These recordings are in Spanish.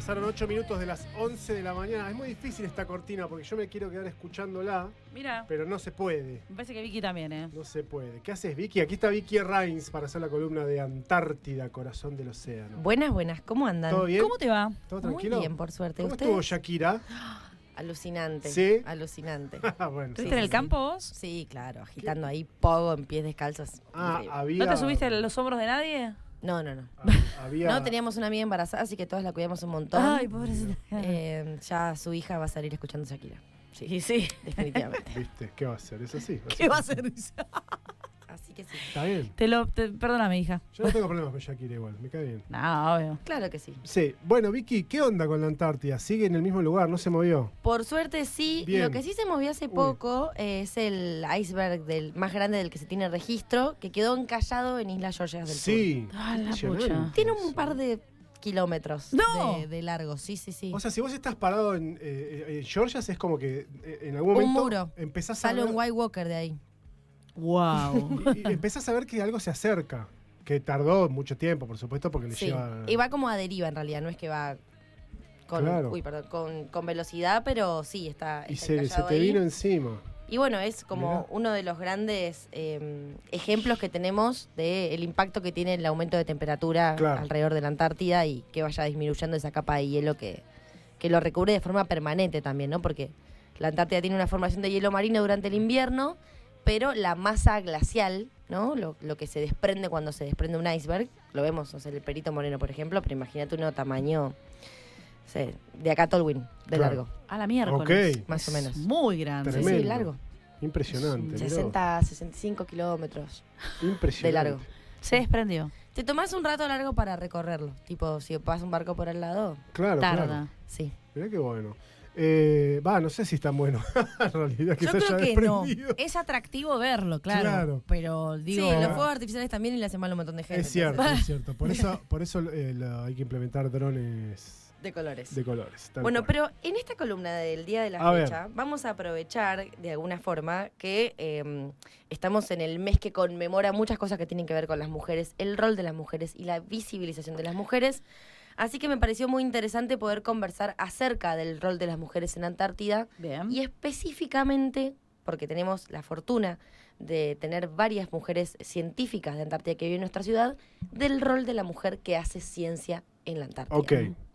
Pasaron 8 minutos de las 11 de la mañana. Es muy difícil esta cortina porque yo me quiero quedar escuchándola. Mira. Pero no se puede. Me parece que Vicky también, ¿eh? No se puede. ¿Qué haces, Vicky? Aquí está Vicky Rains para hacer la columna de Antártida, corazón del océano. Buenas, ¿cómo andan? ¿Todo bien? ¿Cómo te va? ¿Todo tranquilo? Muy bien, por suerte. ¿Cómo ¿Ustedes? estuvo Shakira? Alucinante. ¿Sí? Alucinante. Bueno, ¿Estuviste en el campo vos? Sí, claro, agitando ahí pogo en pies descalzos. Increíble. había... ¿No te subiste a los hombros de nadie? No. Había... No, teníamos una amiga embarazada, así que todas la cuidamos un montón. Ay, pobrecita. Ya su hija va a salir escuchando Shakira. Sí, sí. Definitivamente. ¿Viste? ¿Qué va a hacer? ¿Es así? ¿Qué va a hacer? Así que sí. Está bien. Perdóname, hija. Yo no tengo problemas con Shakira igual. Me cae bien. No, obvio. Claro que sí. Sí. Bueno, Vicky, ¿qué onda con la Antártida? ¿Sigue en el mismo lugar? ¿No se movió? Por suerte sí. Bien. Lo que sí se movió hace poco es el iceberg más grande del que se tiene registro, que quedó encallado en Islas Georgias del Sur. Sí. Ah, la Impresionante pucha. Tiene un eso. par de kilómetros ¡No! de largo, sí. O sea, si vos estás parado en Georgias, es como que en algún momento muro. empezás a Sale ver, un White Walker de ahí. Wow. y empezás a ver que algo se acerca. Que tardó mucho tiempo, por supuesto, porque le Sí. lleva... Y va como a deriva en realidad, no es que va con, Claro. con velocidad, pero sí, está Y está se encallado te ahí. vino encima. Y bueno, es como Mirá. uno de los grandes ejemplos que tenemos del impacto que tiene el aumento de temperatura Claro. alrededor de la Antártida y que vaya disminuyendo esa capa de hielo que lo recubre de forma permanente también, ¿no? Porque la Antártida tiene una formación de hielo marino durante el invierno, pero la masa glacial, ¿no? Lo que se desprende cuando se desprende un iceberg, lo vemos, o sea, el Perito Moreno, por ejemplo, pero imagínate uno tamaño, no sé, de acá a Tolwyn, de Claro. largo, A la miércoles. Ok. más o menos. Muy grande. Sí, Tremendo. sí, largo. Impresionante. mirá. 65 kilómetros Impresionante. de largo. Se desprendió. Te tomás un rato largo para recorrerlo. Tipo, si pasa un barco por al lado, Claro, Tarda. claro. sí. Mirá qué bueno. No sé si es tan bueno. En realidad, que Yo se haya creo que no. desprendido. Es atractivo verlo, claro. Claro. Pero digo. Sí, los fuegos artificiales también y le hacen mal a un montón de gente. Es cierto, entonces, es cierto. Por eso hay que implementar drones de colores. de colores. tal Bueno, cual. pero en esta columna del día de la A ver. fecha, vamos a aprovechar de alguna forma que estamos en el mes que conmemora muchas cosas que tienen que ver con las mujeres, el rol de las mujeres y la visibilización de las mujeres. Así que me pareció muy interesante poder conversar acerca del rol de las mujeres en Antártida Bien. y específicamente, porque tenemos la fortuna de tener varias mujeres científicas de Antártida que viven en nuestra ciudad, del rol de la mujer que hace ciencia en la Antártida. Ok.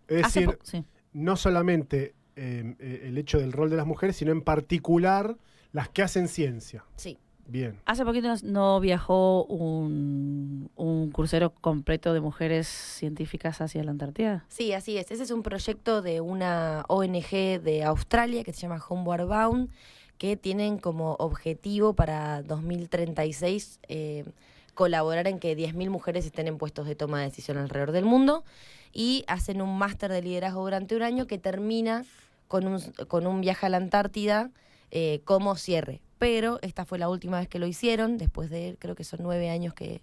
Es Hace decir, poco, sí. no solamente el hecho del rol de las mujeres, sino en particular las que hacen ciencia. Sí. Bien. Hace poquito no viajó un crucero completo de mujeres científicas hacia la Antártida. Sí, así es. Ese es un proyecto de una ONG de Australia que se llama Homeward Bound, que tienen como objetivo para 2036 colaborar en que 10.000 mujeres estén en puestos de toma de decisión alrededor del mundo y hacen un máster de liderazgo durante un año que termina con un viaje a la Antártida como cierre. Pero esta fue la última vez que lo hicieron, después de, creo que son 9 años que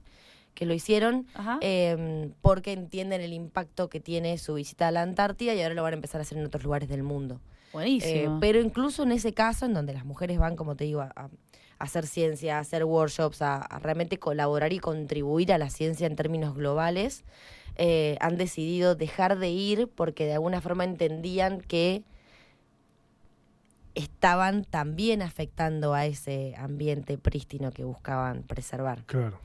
lo hicieron, Ajá. porque entienden el impacto que tiene su visita a la Antártida y ahora lo van a empezar a hacer en otros lugares del mundo. Buenísimo. Pero incluso en ese caso, en donde las mujeres van, como te digo, a hacer ciencia, a hacer workshops, a realmente colaborar y contribuir a la ciencia en términos globales, han decidido dejar de ir porque de alguna forma entendían que estaban también afectando a ese ambiente prístino que buscaban preservar. Claro.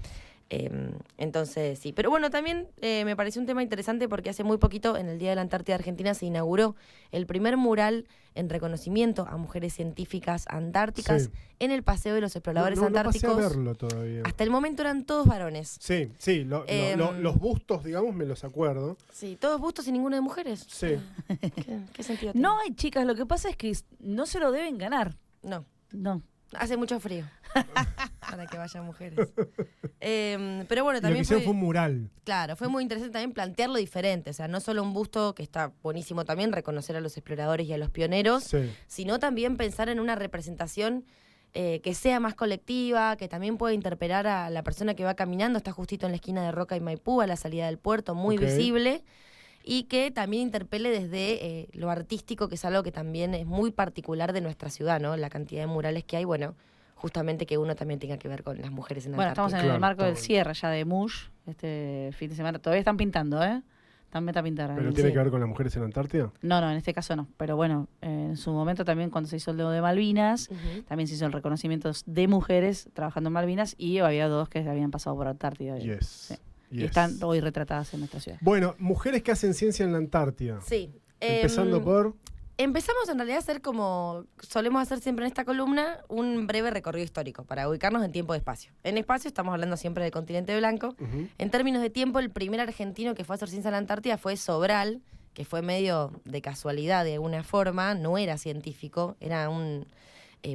Entonces, sí. Pero bueno, también me pareció un tema interesante porque hace muy poquito, en el Día de la Antártida Argentina, se inauguró el primer mural en reconocimiento a mujeres científicas antárticas Sí. en el Paseo de los Exploradores no pasé Antárticos. a verlo todavía. Hasta el momento eran todos varones. Sí, los bustos, digamos, me los acuerdo. Sí, todos bustos y ninguno de mujeres. Sí. ¿Qué sentido tiene? No hay chicas, lo que pasa es que no se lo deben ganar. No. No. Hace mucho frío. Para que vayan mujeres. Pero bueno, Y lo que también hicieron fue un mural. Claro, fue muy interesante también plantearlo diferente. O sea, no solo un busto, que está buenísimo también, reconocer a los exploradores y a los pioneros, Sí. sino también pensar en una representación que sea más colectiva, que también pueda interpelar a la persona que va caminando. Está justito en la esquina de Roca y Maipú, a la salida del puerto, muy Ok. visible. Y que también interpele desde lo artístico, que es algo que también es muy particular de nuestra ciudad, ¿no? La cantidad de murales que hay, bueno, justamente que uno también tenga que ver con las mujeres en Bueno, Antártida. estamos en Claro, el marco está del bueno. cierre ya de Mush, este fin de semana. Todavía están pintando, ¿eh? También pintar. ¿Pero ahí, tiene sí. que ver con las mujeres en la Antártida? No, en este caso no. Pero bueno, en su momento también cuando se hizo el dedo de Malvinas, Ujú. también se hizo el reconocimiento de mujeres trabajando en Malvinas y había 2 que habían pasado por Antártida. Yes. Sí. Y Yes. están hoy retratadas en nuestra ciudad. Bueno, mujeres que hacen ciencia en la Antártida. Sí. Empezando por... Empezamos en realidad a hacer como solemos hacer siempre en esta columna, un breve recorrido histórico para ubicarnos en tiempo y espacio. En espacio estamos hablando siempre del continente blanco. Ujú. En términos de tiempo, el primer argentino que fue a hacer ciencia en la Antártida fue Sobral, que fue medio de casualidad de alguna forma, no era científico, era un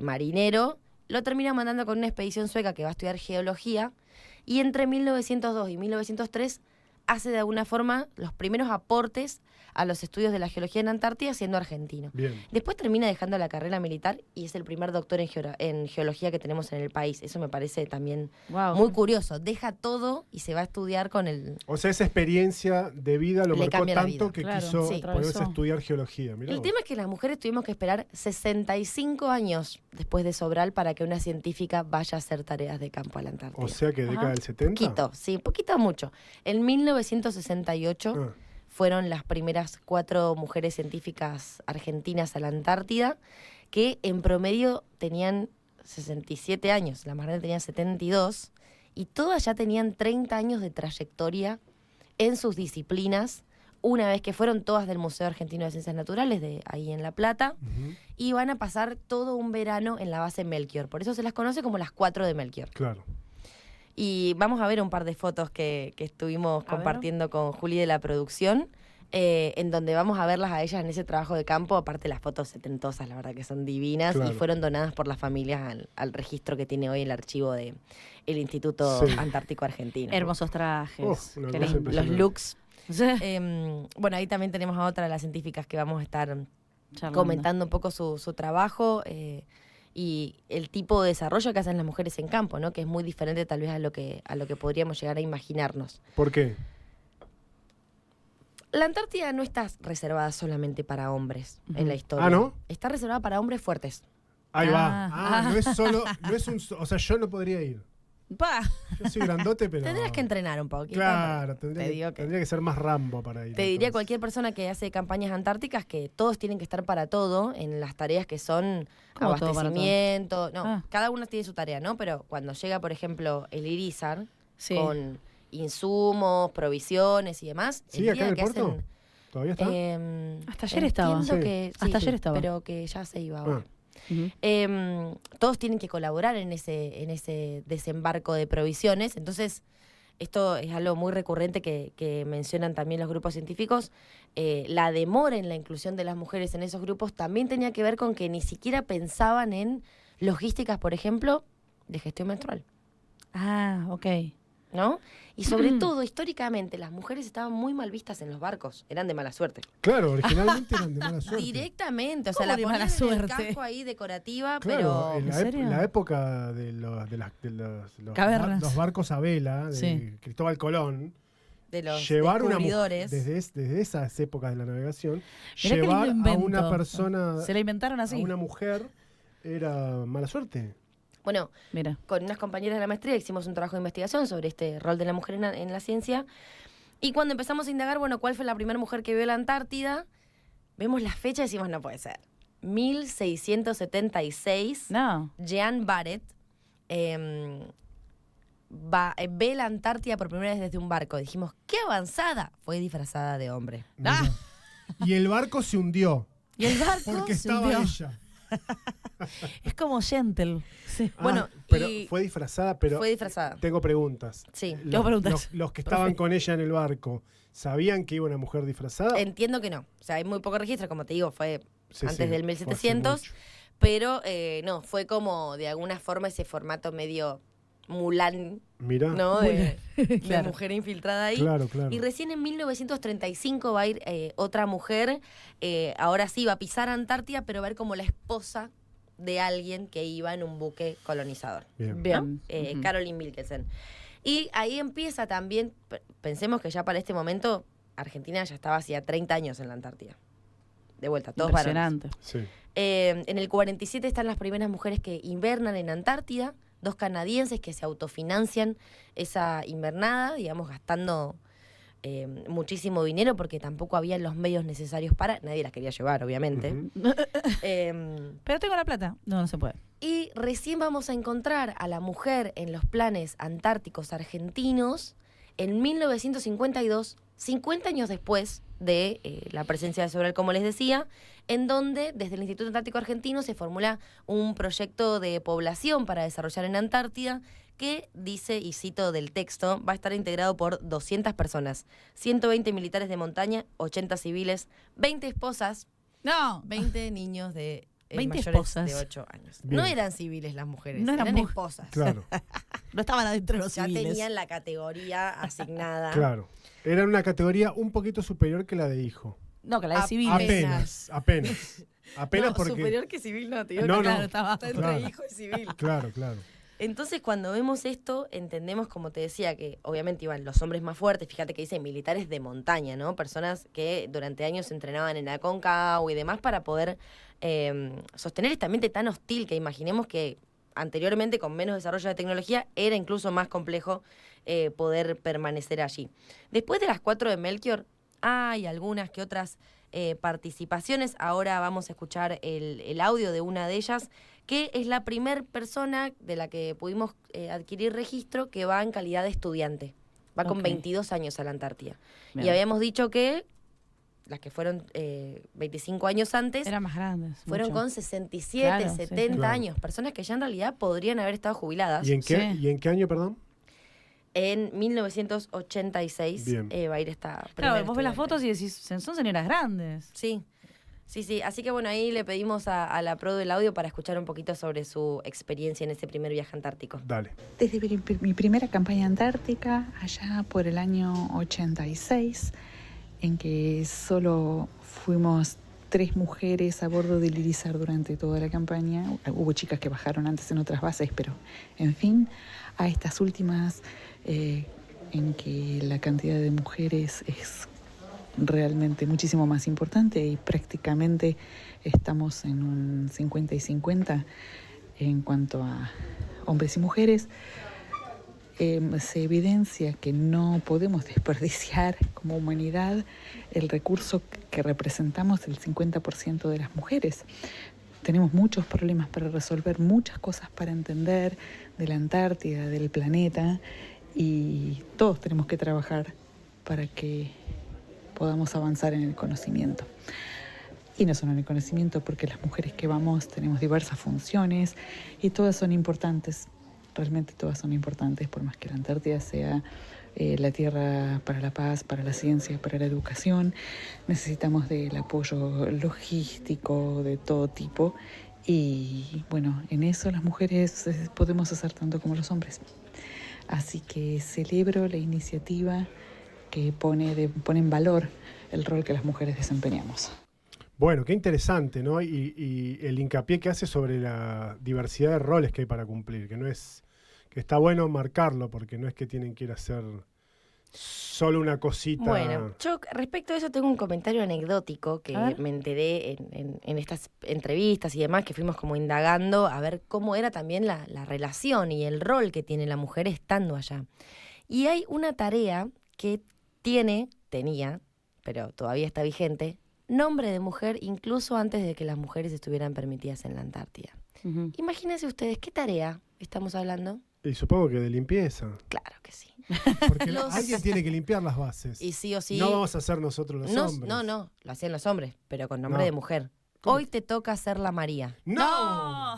marinero. Lo termina mandando con una expedición sueca que va a estudiar geología y entre 1902 y 1903 hace de alguna forma los primeros aportes a los estudios de la geología en Antártida siendo argentino. Bien. Después termina dejando la carrera militar y es el primer doctor en geología que tenemos en el país. Eso me parece también Wow. muy curioso. Deja todo y se va a estudiar con el... O sea, esa experiencia de vida lo Le marcó cambia la tanto vida. que Claro, quiso sí. ponerse a Atravesó. estudiar geología. Mirá El vos. tema es que las mujeres tuvimos que esperar 65 años después de Sobral para que una científica vaya a hacer tareas de campo a la Antártida. O sea que década Ajá. del 70. Poquito, sí, poquito mucho. En 1968 Ah, fueron las primeras 4 mujeres científicas argentinas a la Antártida, que en promedio tenían 67 años, la más grande tenía 72, y todas ya tenían 30 años de trayectoria en sus disciplinas, una vez que fueron todas del Museo Argentino de Ciencias Naturales, de ahí en La Plata, ujú, y van a pasar todo un verano en la base Melchior. Por eso se las conoce como las 4 de Melchior. claro. Y vamos a ver un par de fotos que estuvimos A ver. compartiendo con Juli de la producción, en donde vamos a verlas a ellas en ese trabajo de campo. Aparte las fotos setentosas, la verdad que son divinas, Claro. y fueron donadas por las familias al registro que tiene hoy el archivo del Instituto Sí. Antártico Argentino. Hermosos trajes. Una Qué cosa lindo. Los impresionante. looks. Sí. Bueno, ahí también tenemos a otra de las científicas que vamos a estar Charlando. comentando un poco su trabajo y el tipo de desarrollo que hacen las mujeres en campo, ¿no? Que es muy diferente tal vez a lo que podríamos llegar a imaginarnos. ¿Por qué? La Antártida no está reservada solamente para hombres en la Ujú. historia. Ah, ¿no? Está reservada para hombres fuertes. Ahí va. Ah. No es solo, no es un, o sea, yo no podría ir. Pa. Yo soy grandote, pero. Tendrías que entrenar un poquito. Claro, Te tendría, digo que, que- tendría que ser más Rambo para ir. Te diría entonces. cualquier persona que hace campañas antárticas que todos tienen que estar para todo en las tareas que son ¿Cómo todo para todo? abastecimiento. No, Ah. cada uno tiene su tarea, ¿no? Pero cuando llega, por ejemplo, el Irizar Sí. con insumos, provisiones y demás, ¿Sigue acá día en el que puerto? hacen, ¿Todavía está? Hasta ayer estaba. entiendo Sí. que Hasta ayer estaba. pero que ya se iba ahora. Ah, Ujú. Todos tienen que colaborar en ese desembarco de provisiones. Entonces, esto es algo muy recurrente que mencionan también los grupos científicos. La demora en la inclusión de las mujeres en esos grupos también tenía que ver con que ni siquiera pensaban en logísticas, por ejemplo, de gestión menstrual, Ah, ok. ¿no? Y sobre todo, históricamente, las mujeres estaban muy mal vistas en los barcos. Eran de mala suerte. claro, originalmente eran de mala suerte. Directamente, o sea, ¿Cómo la de ponían mala en el suerte? casco ahí decorativa, Claro, pero... en ¿En serio? la época de los Cavernas. los barcos a vela de Sí. Cristóbal Colón, de los llevar una mujer, descubridores. desde esas épocas de la navegación, Mirá qué llevar lindo a invento. una persona, Se la inventaron a así. una mujer, era mala suerte. Bueno, Mira. con unas compañeras de la maestría hicimos un trabajo de investigación sobre este rol de la mujer en la ciencia. Y cuando empezamos a indagar, bueno, ¿cuál fue la primera mujer que vio la Antártida? Vemos la fecha y decimos, no puede ser. 1676, No. Jean Barrett ve la Antártida por primera vez desde un barco. Dijimos, ¡qué avanzada! Fue disfrazada de hombre. Ah. Mira. Y el barco se hundió Y el barco porque se estaba hundió. ella. Es como Gentle. Sí. Bueno, pero y- fue disfrazada, pero Fue disfrazada. tengo preguntas. Sí. Tengo preguntas. Los que estaban con ella en el barco, ¿sabían que iba una mujer disfrazada? Entiendo que no. O sea, hay muy poco registro, como te digo, fue Sí, antes sí, del fue hace 1700. mucho. Pero no, fue como de alguna forma ese formato medio Mulan, Mirá. ¿no? De Claro. mujer infiltrada ahí. Claro, claro. Y recién en 1935 va a ir otra mujer, ahora sí va a pisar Antártida, pero va a ir como la esposa de alguien que iba en un buque colonizador. Bien. Bien. Ujú. Caroline Wilkinson. Y ahí empieza también, pensemos que ya para este momento Argentina ya estaba hacía 30 años en la Antártida. De vuelta, todos varones. Impresionante. Sí. En el 47 están las primeras mujeres que invernan en Antártida, 2 canadienses que se autofinancian esa invernada, digamos, gastando muchísimo dinero porque tampoco había los medios necesarios para... Nadie las quería llevar, obviamente. Ujú. Pero tengo la plata. No, no se puede. Y recién vamos a encontrar a la mujer en los planes antárticos argentinos en 1952, 50 años después de la presencia de Sobral, como les decía, en donde desde el Instituto Antártico Argentino se formula un proyecto de población para desarrollar en Antártida que dice, y cito del texto, va a estar integrado por 200 personas, 120 militares de montaña, 80 civiles, 20 esposas, No. 20 niños de 20 mayores esposas. de 8 años. Bien. No eran civiles las mujeres, No eran eran mu- esposas. Claro, No estaban adentro de los Ya civiles. tenían la categoría asignada. claro. Era una categoría un poquito superior que la de hijo. No, que la de Apenas. civiles. Apenas. Apenas No, porque... superior que civil no, te digo No, que Claro, no. estaba. está entre Claro. hijo y civil. Claro, claro. Entonces, cuando vemos esto, entendemos, como te decía, que obviamente iban los hombres más fuertes. Fíjate que dice militares de montaña, ¿no? Personas que durante años se entrenaban en Aconcagua y demás para poder sostener este ambiente tan hostil que imaginemos que anteriormente, con menos desarrollo de tecnología, era incluso más complejo poder permanecer allí. Después de las 4 de Melchior, hay algunas que otras participaciones. Ahora vamos a escuchar el audio de una de ellas, que es la primer persona de la que pudimos adquirir registro que va en calidad de estudiante. Va con Ok. 22 años a la Antártida. Bien. Y habíamos dicho que las que fueron 25 años antes Eran más grandes. fueron mucho. con 67, Claro, sí, 70 sí. Claro. años. Personas que ya en realidad podrían haber estado jubiladas. ¿Y en qué, Sí. ¿y en qué año, perdón? En 1986 Bien. Va a ir esta Claro, primera vos ves las estudiante. fotos y decís, son señoras grandes. Sí, sí, sí. Así que bueno, ahí le pedimos a la pro del audio para escuchar un poquito sobre su experiencia en ese primer viaje antártico. Dale. Desde mi primera campaña antártica, allá por el año 86, en que solo fuimos 3 mujeres a bordo del Irizar durante toda la campaña. Hubo chicas que bajaron antes en otras bases, pero en fin, a estas últimas en que la cantidad de mujeres es realmente muchísimo más importante y prácticamente estamos en un 50 y 50 en cuanto a hombres y mujeres. Se evidencia que no podemos desperdiciar como humanidad el recurso que representamos el 50% de las mujeres. Tenemos muchos problemas para resolver, muchas cosas para entender de la Antártida, del planeta, y todos tenemos que trabajar para que podamos avanzar en el conocimiento. Y no solo en el conocimiento, porque las mujeres que vamos tenemos diversas funciones y todas son importantes. Realmente todas son importantes, por más que la Antártida sea la tierra para la paz, para la ciencia, para la educación. Necesitamos del apoyo logístico de todo tipo y bueno, en eso las mujeres podemos hacer tanto como los hombres. Así que celebro la iniciativa que pone en valor el rol que las mujeres desempeñamos. Bueno, qué interesante, ¿no? Y el hincapié que hace sobre la diversidad de roles que hay para cumplir, que no es, que está bueno marcarlo, porque no es que tienen que ir a hacer solo una cosita. Bueno, yo respecto a eso tengo un comentario anecdótico que A ver. me enteré en estas entrevistas y demás, que fuimos como indagando a ver cómo era también la relación y el rol que tiene la mujer estando allá. Y hay una tarea que tenía, pero todavía está vigente, nombre de mujer incluso antes de que las mujeres estuvieran permitidas en la Antártida. Ujú. Imagínense ustedes, ¿qué tarea estamos hablando? Y supongo que de limpieza. Claro que sí. Porque Los- alguien tiene que limpiar las bases. Y sí o sí... No vamos a hacer nosotros los No, hombres. no, lo hacían los hombres, pero con nombre No. de mujer. ¿Cómo? Hoy te toca ser la María. ¡No!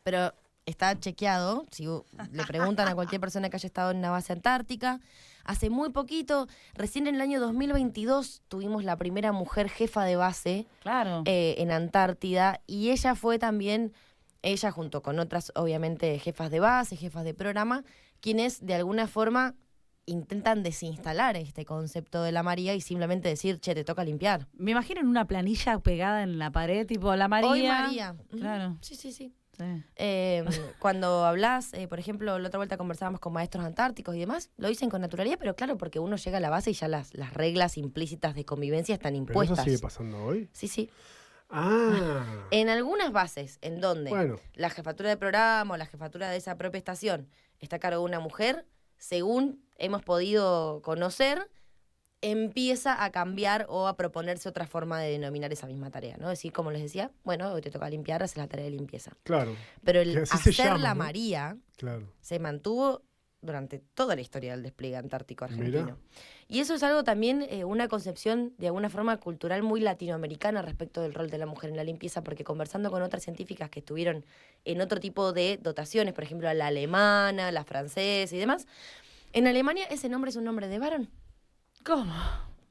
Pero está chequeado, si le preguntan a cualquier persona que haya estado en una base antártica, hace muy poquito, recién en el año 2022, tuvimos la primera mujer jefa de base Claro. en Antártida, y ella fue también, ella junto con otras, obviamente, jefas de base, jefas de programa, quienes de alguna forma intentan desinstalar este concepto de la María y simplemente decir, che, te toca limpiar. Me imagino en una planilla pegada en la pared, tipo la María. Hoy María. Ujú. Claro. Sí, sí, sí. Sí. Cuando hablas, por ejemplo, la otra vuelta conversábamos con maestros antárticos y demás, lo dicen con naturalidad, pero claro, porque uno llega a la base y ya las reglas implícitas de convivencia están ¿Pero impuestas. eso sigue pasando hoy? Sí, sí. Ah. En algunas bases, en donde Bueno, la jefatura de programa o la jefatura de esa propia estación está a cargo de una mujer, según hemos podido conocer, empieza a cambiar o a proponerse otra forma de denominar esa misma tarea, ¿no? Es decir, como les decía, bueno, hoy te toca limpiar, haces la tarea de limpieza. Claro. Pero Que el así se hacer llama, la ¿no? María Claro. se mantuvo durante toda la historia del despliegue antártico argentino. Mirá. Y eso es algo también, una concepción de alguna forma cultural muy latinoamericana respecto del rol de la mujer en la limpieza, porque conversando con otras científicas que estuvieron en otro tipo de dotaciones, por ejemplo, la alemana, la francesa y demás, en Alemania ese nombre es un nombre de varón. ¿Cómo?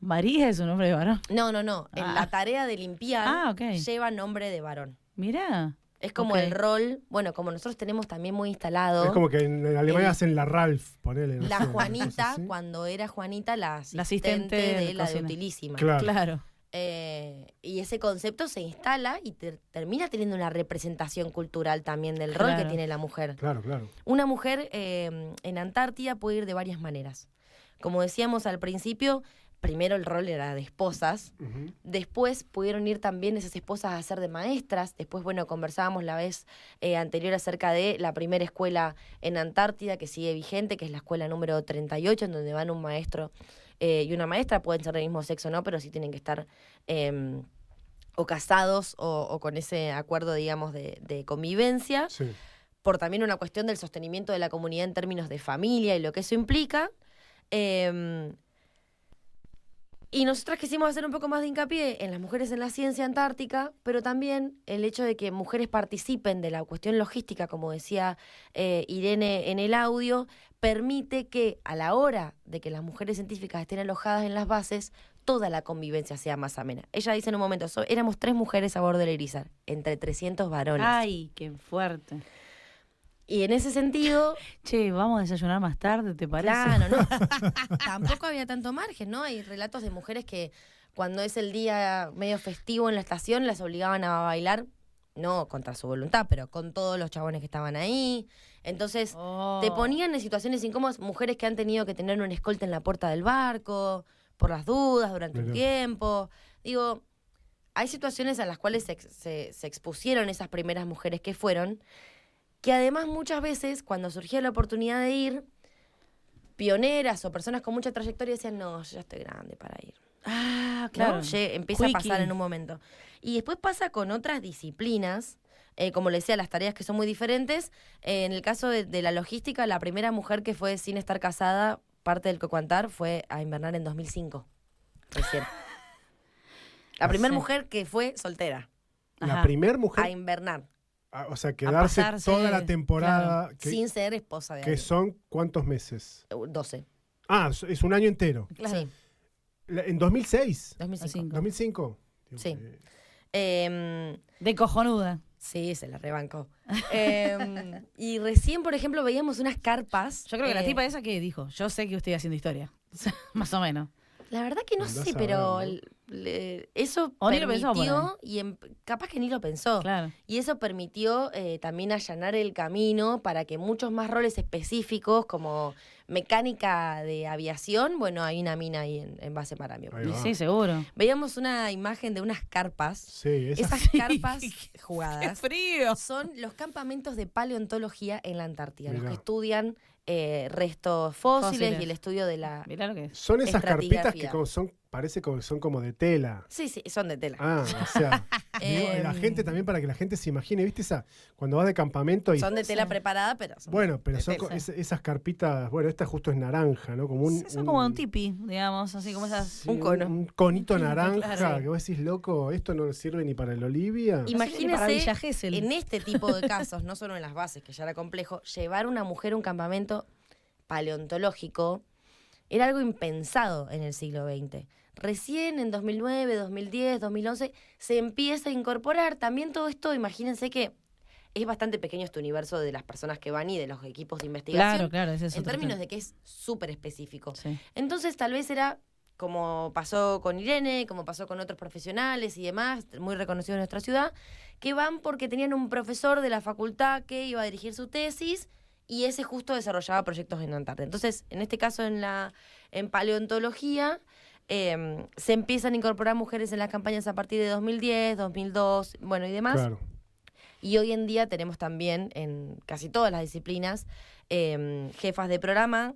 María es un nombre de varón. No. En la tarea de limpiar ok. lleva nombre de varón. Mirá. Es como Ok. el rol, bueno, como nosotros tenemos también muy instalado. Es como que en Alemania El- hacen la Ralph, ponele. no La sé, una cosa Juanita, así. cuando era Juanita, la asistente asistente de de la de cocina. Utilísima. Claro. Claro. Y ese concepto se instala y termina teniendo una representación cultural también del rol que Claro. tiene la mujer. Claro, claro. Una mujer en Antártida puede ir de varias maneras. Como decíamos al principio, primero el rol era de esposas. Ujú. Después pudieron ir también esas esposas a ser de maestras. Después, bueno, conversábamos la vez anterior acerca de la primera escuela en Antártida que sigue vigente, que es la escuela número 38, en donde van un maestro y una maestra. Pueden ser del mismo sexo, ¿no? Pero sí tienen que estar o casados o con ese acuerdo, digamos, de convivencia. Sí. Por también una cuestión del sostenimiento de la comunidad en términos de familia y lo que eso implica. Y nosotras quisimos hacer un poco más de hincapié en las mujeres en la ciencia antártica, pero también el hecho de que mujeres participen de la cuestión logística, como decía Irene en el audio, permite que a la hora de que las mujeres científicas estén alojadas en las bases, toda la convivencia sea más amena. Ella dice en un momento, éramos 3 mujeres a bordo del Irizar, entre 300 varones. Ay, qué fuerte. Y en ese sentido... Che, vamos a desayunar más tarde, ¿te parece? Claro, ¿no? Tampoco había tanto margen, ¿no? Hay relatos de mujeres que cuando es el día medio festivo en la estación las obligaban a bailar, no contra su voluntad, pero con todos los chabones que estaban ahí. Entonces, Oh. te ponían en situaciones incómodas, mujeres que han tenido que tener un escolta en la puerta del barco, por las dudas, durante un Mirá. tiempo. Digo, hay situaciones a las cuales se expusieron esas primeras mujeres que fueron, que además muchas veces, cuando surgía la oportunidad de ir, pioneras o personas con mucha trayectoria decían, no, yo ya estoy grande para ir. Ah, Claro. claro. Empieza a pasar Quickie. en un momento. Y después pasa con otras disciplinas, como le decía, las tareas que son muy diferentes. En el caso de la logística, la primera mujer que fue sin estar casada, parte del Cocuantar, fue a invernar en 2005. Recién. La primera Sí. mujer que fue soltera, La Ajá. primer a mujer, invernar, o sea, quedarse pasarse, toda la temporada, sin ser esposa de que alguien. son ¿cuántos meses? 12. Ah, es un año entero. Claro. Sí, En 2006. 2005. Cinco. 2005. Sí. Em, De cojonuda. Sí, se la rebancó. Y recién, por ejemplo, veíamos unas carpas. Yo creo que la eh, tipa esa que dijo, yo sé que estoy haciendo historia. Más o menos. La verdad que no Andá a sé, saber, pero ¿no? eso O ni lo pensó por permitió, y capaz que ni lo pensó, Claro. y eso permitió también allanar el camino para que muchos más roles específicos, como mecánica de aviación, bueno, hay una mina ahí en base Paramio. Ahí Y va. sí, seguro. Veíamos una imagen de unas carpas. Sí, Esas Sí. carpas ¡Qué jugadas frío! son los campamentos de paleontología en la Antártida, los Mirá. que estudian restos fósiles Fósiles. y el estudio de la... Mirá lo que es. son esas carpitas que estratigrafía. parece que son como de tela. Sí, son de tela. Ah, o sea, digo, la Em, gente también, para que la gente se imagine, ¿viste esa? Cuando vas de campamento y... Son de tela Sí. preparada, pero son Bueno, pero de son tela. esas carpitas, bueno, esta justo es naranja, ¿no? Como Eso es como un tipi, digamos, así como esas. sí, un cono. Un conito naranja, Claro. que vos decís, loco, esto no sirve ni para el Olivia. Imagínese, Para Villa Gesell. en este tipo de casos, no solo en las bases, que ya era complejo, llevar una mujer a un campamento paleontológico era algo impensado en el siglo XX. Recién en 2009, 2010, 2011 se empieza a incorporar. También todo esto, imagínense que es bastante pequeño este universo de las personas que van y de los equipos de investigación. Claro, claro, ese es En otro términos tema. de que es súper específico. Sí. Entonces tal vez era como pasó con Irene, como pasó con otros profesionales y demás, muy reconocidos en nuestra ciudad, que van porque tenían un profesor de la facultad que iba a dirigir su tesis y ese justo desarrollaba proyectos en Antártida. Entonces, en este caso en paleontología, se empiezan a incorporar mujeres en las campañas a partir de 2010, 2002, bueno, y demás. Claro. Y hoy en día tenemos también en casi todas las disciplinas jefas de programa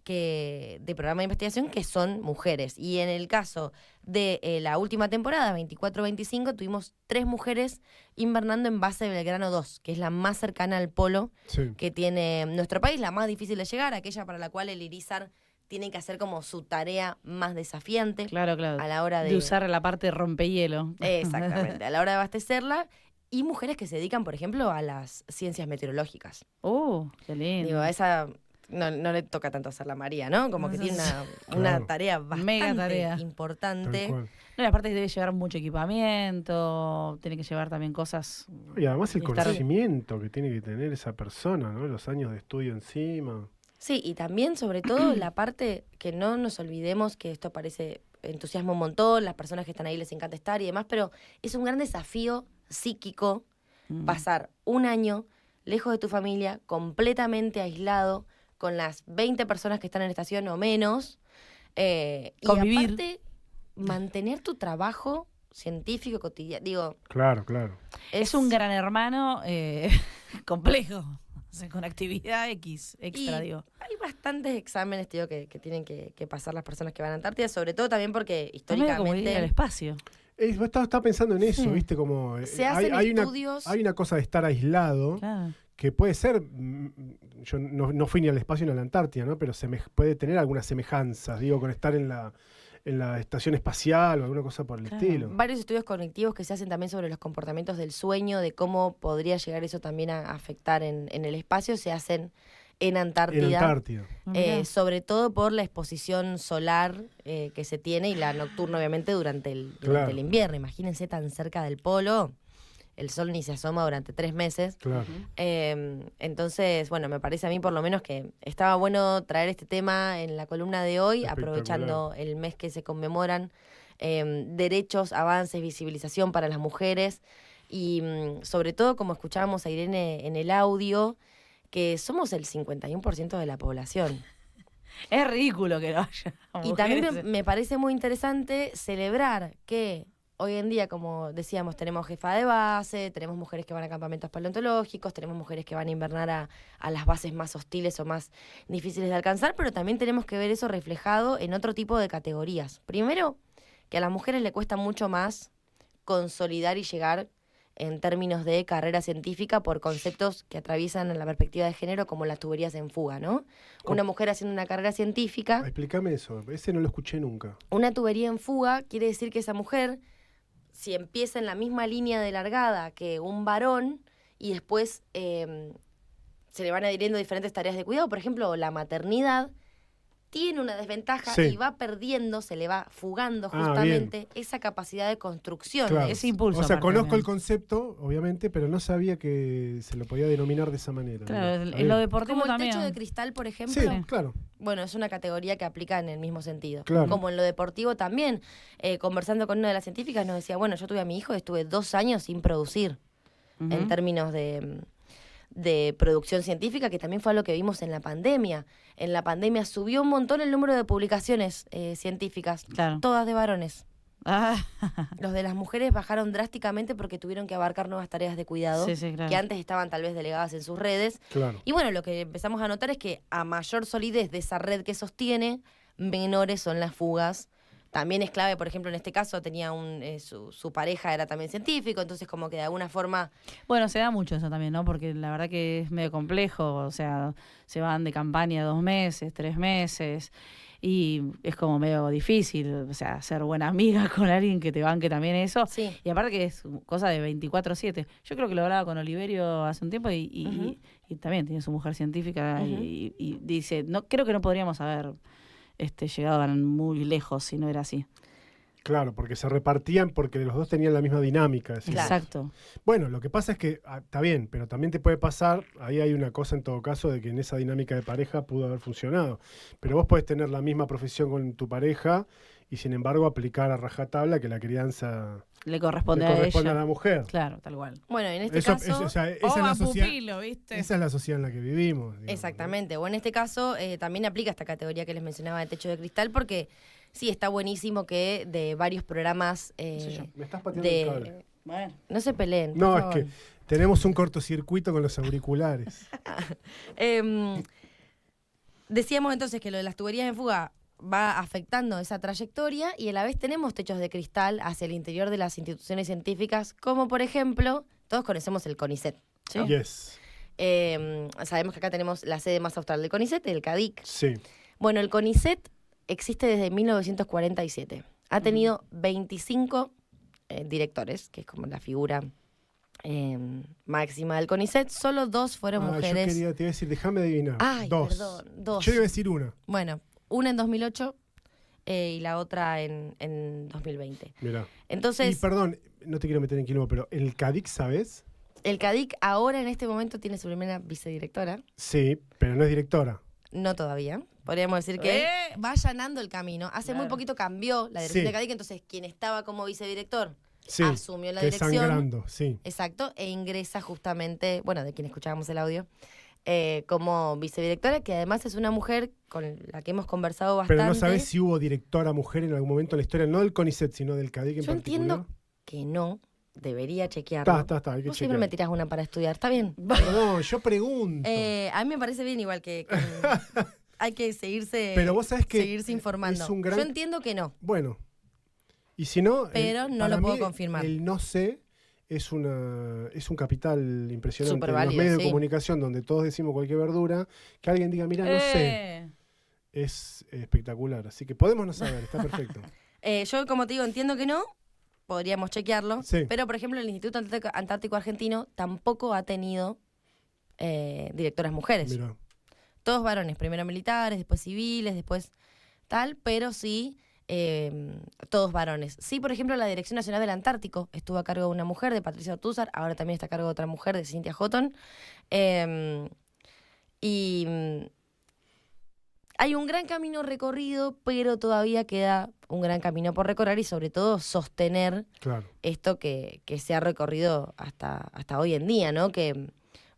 de programa de investigación que son mujeres. Y en el caso de la última temporada, 24-25, tuvimos 3 mujeres invernando en base de Belgrano 2, que es la más cercana al polo que tiene nuestro país, la más difícil de llegar, aquella para la cual el Irizar tiene que hacer como su tarea más desafiante. Claro. A la hora de usar la parte rompehielo. Exactamente, a la hora de abastecerla. Y mujeres que se dedican, por ejemplo, a las ciencias meteorológicas. Qué lindo. Digo, a esa no le toca tanto hacer la María, ¿no? Como que tiene una tarea bastante mega tarea importante. No, y aparte debe llevar mucho equipamiento, tiene que llevar también cosas. Y además el y estar- conocimiento que tiene que tener esa persona, ¿no? Los años de estudio encima. Sí, y también, sobre todo, la parte que no nos olvidemos, que esto parece entusiasma un montón, las personas que están ahí les encanta estar y demás, pero es un gran desafío psíquico pasar un año lejos de tu familia, completamente aislado, con las 20 personas que están en la estación o menos, Convivir. y aparte mantener tu trabajo científico cotidiano. Digo, Claro. Es un gran hermano complejo, o sea, con actividad extra, y digo. hay bastantes exámenes, tío, que tienen que pasar las personas que van a Antártida, sobre todo también porque Es medio como ir al históricamente espacio. Vos estaba pensando en eso, Sí. ¿viste? Como se hacen estudios. hay una cosa de estar aislado, Claro. que puede ser, yo no fui ni al espacio ni a la Antártida, ¿no? Pero puede tener algunas semejanzas, digo, con estar en la estación espacial o alguna cosa por el Claro. estilo. Varios estudios cognitivos que se hacen también sobre los comportamientos del sueño, de cómo podría llegar eso también a afectar en el espacio, se hacen en Antártida. En Antártida. Mirá. Sobre todo por la exposición solar que se tiene y la nocturna, obviamente, durante Claro. el invierno. Imagínense tan cerca del polo, el sol ni se asoma durante 3 meses. Claro. Entonces, bueno, me parece a mí por lo menos que estaba bueno traer este tema en la columna de hoy, Espectacular. aprovechando el mes que se conmemoran derechos, avances, visibilización para las mujeres y sobre todo, como escuchábamos a Irene en el audio, que somos el 51% de la población. Es ridículo que no haya Y también mujeres. me parece muy interesante celebrar que hoy en día, como decíamos, tenemos jefa de base, tenemos mujeres que van a campamentos paleontológicos, tenemos mujeres que van a invernar a las bases más hostiles o más difíciles de alcanzar, pero también tenemos que ver eso reflejado en otro tipo de categorías. Primero, que a las mujeres le cuesta mucho más consolidar y llegar en términos de carrera científica por conceptos que atraviesan la perspectiva de género, como las tuberías en fuga, ¿no? Una mujer haciendo una carrera científica, Explícame eso, ese no lo escuché nunca. una tubería en fuga quiere decir que esa mujer, si empieza en la misma línea de largada que un varón y después se le van adhiriendo diferentes tareas de cuidado, por ejemplo, la maternidad, tiene una desventaja Sí. y va perdiendo, se le va fugando Ah, justamente esa capacidad de construcción. Claro. Ese impulso. O sea, aparte conozco el también. concepto, obviamente, pero no sabía que se lo podía denominar de esa manera. Claro, Mirá, está en lo bien. deportivo Como el también. techo de cristal, por ejemplo. Sí, claro. Bueno, es una categoría que aplica en el mismo sentido. Claro. Como en lo deportivo también. Conversando con una de las científicas nos decía, bueno, yo tuve a mi hijo y estuve 2 años sin producir Ujú. en términos de producción científica, que también fue algo que vimos en la pandemia. En la pandemia subió un montón el número de publicaciones científicas, Claro. todas de varones. Ah, Los de las mujeres bajaron drásticamente porque tuvieron que abarcar nuevas tareas de cuidado sí, sí, claro. que antes estaban tal vez delegadas en sus redes. Claro. Y bueno, lo que empezamos a notar es que a mayor solidez de esa red que sostiene, menores son las fugas. También es clave, por ejemplo, en este caso tenía su pareja era también científico, entonces como que de alguna forma... Bueno, se da mucho eso también, ¿no? Porque la verdad que es medio complejo, o sea, se van de campaña 2 meses, 3 meses, y es como medio difícil, o sea, ser buena amiga con alguien que te banque también eso. Sí, Y aparte que es cosa de 24/7. Yo creo que lo hablaba con Oliverio hace un tiempo Ujú. y también tiene su mujer científica Ujú. y dice, no creo que no podríamos haber llegado muy lejos si no era así. Claro, porque se repartían porque los dos tenían la misma dinámica. decís. Claro. Exacto. Bueno, lo que pasa es que está bien, pero también te puede pasar, ahí hay una cosa en todo caso de que en esa dinámica de pareja pudo haber funcionado. Pero vos podés tener la misma profesión con tu pareja y sin embargo aplicar a rajatabla que la crianza Le corresponde, le corresponde a a ella. la mujer. Claro, tal cual. bueno, en este Eso, caso... o sea, esa es la sociedad. ¿viste? Esa es la sociedad en la que vivimos. digamos, ¿no? Exactamente, o en este caso también aplica esta categoría que les mencionaba de techo de cristal, porque sí, está buenísimo que de varios programas ¿Qué sé yo? Me estás pateando el cable. de... Bueno. No se peleen. No, por es favor. que tenemos un cortocircuito con los auriculares. Em, Decíamos entonces que lo de las tuberías en fuga va afectando esa trayectoria y a la vez tenemos techos de cristal hacia el interior de las instituciones científicas, como por ejemplo, todos conocemos el CONICET. ¿No? Yes. Sabemos que acá tenemos la sede más austral del CONICET, el CADIC. Sí. Bueno, el CONICET existe desde 1947. Ha tenido 25 directores, que es como la figura máxima del CONICET. Solo 2 fueron mujeres. Te iba a decir, déjame adivinar. Ay, 2. perdón, 2. Yo iba a decir una. Bueno, una en 2008 y la otra en 2020. Mirá. Entonces, Y perdón, no te quiero meter en quilombo, pero el CADIC, ¿sabes? el CADIC ahora en este momento tiene su primera vicedirectora. Sí, pero no es directora. No todavía. Podríamos decir que va allanando el camino. Hace muy Claro. poquito cambió la dirección Sí. de CADIC, entonces quien estaba como vicedirector Sí. asumió la Que dirección. sangrando, sí. Exacto, e ingresa justamente, bueno, de quien escuchábamos el audio, como vicedirectora, que además es una mujer con la que hemos conversado bastante. Pero no sabes si hubo directora mujer en algún momento en la historia, no del CONICET, sino del CADIC en Yo particular. entiendo que no, debería chequearlo. Está, hay que Vos siempre me chequear. tirás una para estudiar, está bien. Perdón, yo pregunto. A mí me parece bien igual que hay que seguirse, Pero vos sabés que seguirse informando. es un gran- Yo entiendo que no. Bueno, y si no... Pero no para lo puedo mí, confirmar. El no sé es un capital impresionante. Súper En los válido, medios de sí. comunicación donde todos decimos cualquier verdura, que alguien diga, mira, no sé, es espectacular. Así que podemos no saber, está perfecto. Yo, como te digo, entiendo que no. Podríamos chequearlo. Sí. Pero, por ejemplo, el Instituto Antártico Argentino tampoco ha tenido directoras mujeres. Mira, Todos varones, primero militares, después civiles, después tal, pero sí, todos varones. Sí, por ejemplo, la Dirección Nacional del Antártico estuvo a cargo de una mujer, de Patricia Ortúzar, ahora también está a cargo de otra mujer, de Cynthia Houghton. Hay un gran camino recorrido, pero todavía queda un gran camino por recorrer y sobre todo sostener claro. esto que se ha recorrido hasta hoy en día, ¿no? Que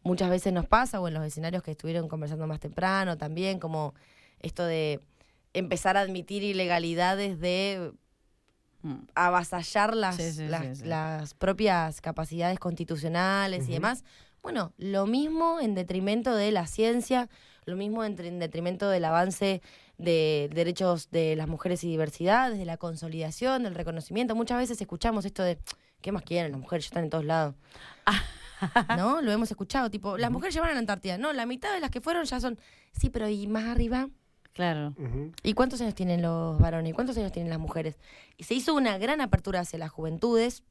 muchas veces nos pasa, o en los escenarios que estuvieron conversando más temprano también, como esto de empezar a admitir ilegalidades de avasallar las propias capacidades constitucionales y demás. Bueno, lo mismo en detrimento de la ciencia, lo mismo en detrimento del avance de derechos de las mujeres y diversidades, de la consolidación, del reconocimiento. Muchas veces escuchamos esto de, ¿qué más quieren? Las mujeres ya están en todos lados. ¿No? Lo hemos escuchado, tipo, las mujeres llevan a la Antártida. No, la mitad de las que fueron ya son... Sí, pero ¿y más arriba? Claro. ¿Y cuántos años tienen los varones? ¿Y cuántos años tienen las mujeres? Y se hizo una gran apertura hacia las juventudes,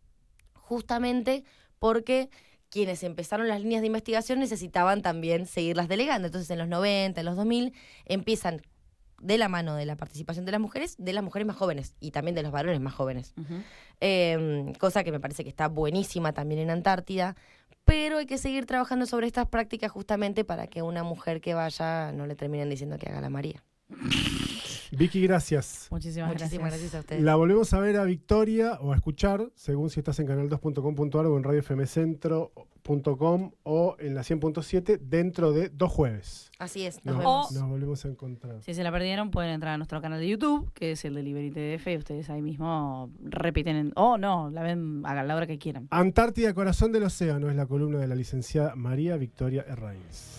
justamente porque quienes empezaron las líneas de investigación necesitaban también seguirlas delegando. Entonces, en los 90, en los 2000, empiezan de la mano de la participación de las mujeres más jóvenes y también de los varones más jóvenes. Cosa que me parece que está buenísima también en Antártida, pero hay que seguir trabajando sobre estas prácticas justamente para que una mujer que vaya no le terminen diciendo que haga la María. Vicky, gracias. Muchísimas gracias a ustedes. La volvemos a ver a Victoria o a escuchar, según si estás en canal2.com.ar o en radiofmcentro.com o en la 100.7 dentro de 2 jueves. Así es, Nos, nos vemos. nos volvemos a encontrar. Si se la perdieron, pueden entrar a nuestro canal de YouTube, que es el de Liberty TDF, y ustedes ahí mismo repiten, la ven a la hora que quieran. Antártida, corazón del océano, es la columna de la licenciada María Victoria Herráiz.